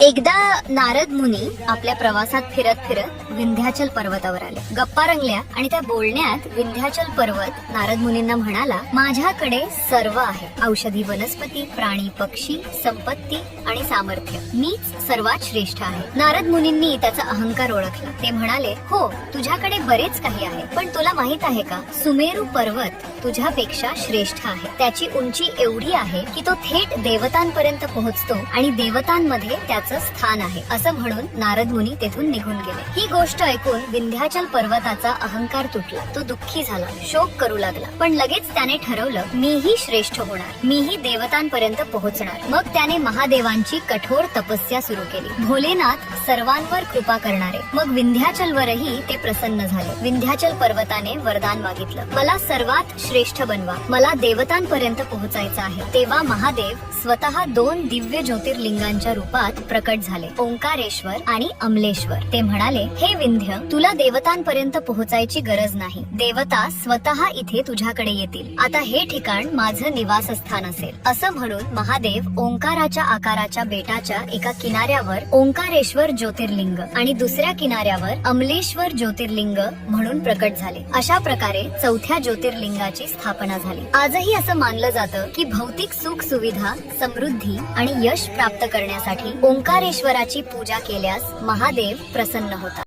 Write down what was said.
एकदा नारद मुनी आपल्या प्रवासात फिरत फिरत विंध्याचल पर्वतावर आले. गप्पा रंगल्या आणि त्या बोलण्यात विंध्याचल पर्वत नारद मुनींना म्हणाला, माझ्याकडे सर्व आहे. औषधी वनस्पती, प्राणी, पक्षी, संपत्ती आणि सामर्थ्य. मीच सर्वात श्रेष्ठ आहे. नारद मुनींनी त्याचा अहंकार ओळखला. ते म्हणाले, हो, तुझ्याकडे बरेच काही आहे, पण तुला माहित आहे का, सुमेरू पर्वत तुझ्यापेक्षा श्रेष्ठ आहे. त्याची उंची एवढी आहे की तो थेट देवतांपर्यंत पोहोचतो आणि देवतांमध्ये त्याचं स्थान आहे. असं म्हणून नारद मुनी तेथून निघून गेले. ही गोष्ट ऐकून विंध्याचल पर्वताचा अहंकार तुटला. तो दुःखी झाला, शोक करू लागला. पण लगेच त्याने ठरवलं, मीही श्रेष्ठ होणार, मीही देवतांपर्यंत पोहोचणार. मग त्याने महादेवांची कठोर तपस्या सुरू केली. भोलेनाथ सर्वांवर कृपा करणारे. मग विंध्याचलवरही ते प्रसन्न झाले. विंध्याचल पर्वताने वरदान मागितलं, मला सर्वात श्रेष्ठ बनवा, मला देवतांपर्यंत पोहोचायचं आहे. तेव्हा महादेव स्वतः 2 दिव्य ज्योतिर्लिंगांच्या रूपात प्रकट झाले, ओंकारेश्वर आणि अमलेश्वर. ते म्हणाले, हे विंध्य, तुला देवतांपर्यंत पोहोचायची गरज नाही. देवता स्वतः इथे तुझ्याकडे येतील. आता हे ठिकाण माझं निवासस्थान असेल. असं म्हणून महादेव ओंकाराच्या आकाराच्या बेटाच्या एका किनाऱ्यावर ओंकारेश्वर ज्योतिर्लिंग आणि दुसऱ्या किनाऱ्यावर अमलेश्वर ज्योतिर्लिंग म्हणून प्रकट झाले. अशा प्रकारे 4थ्या ज्योतिर्लिंगाची स्थापना झाली. आजही असं मानलं जातं की भौतिक सुख सुविधा, समृद्धी आणि यश प्राप्त करण्यासाठी ओंकारेश्वराची पूजा केल्यास महादेव प्रसन्न होतात.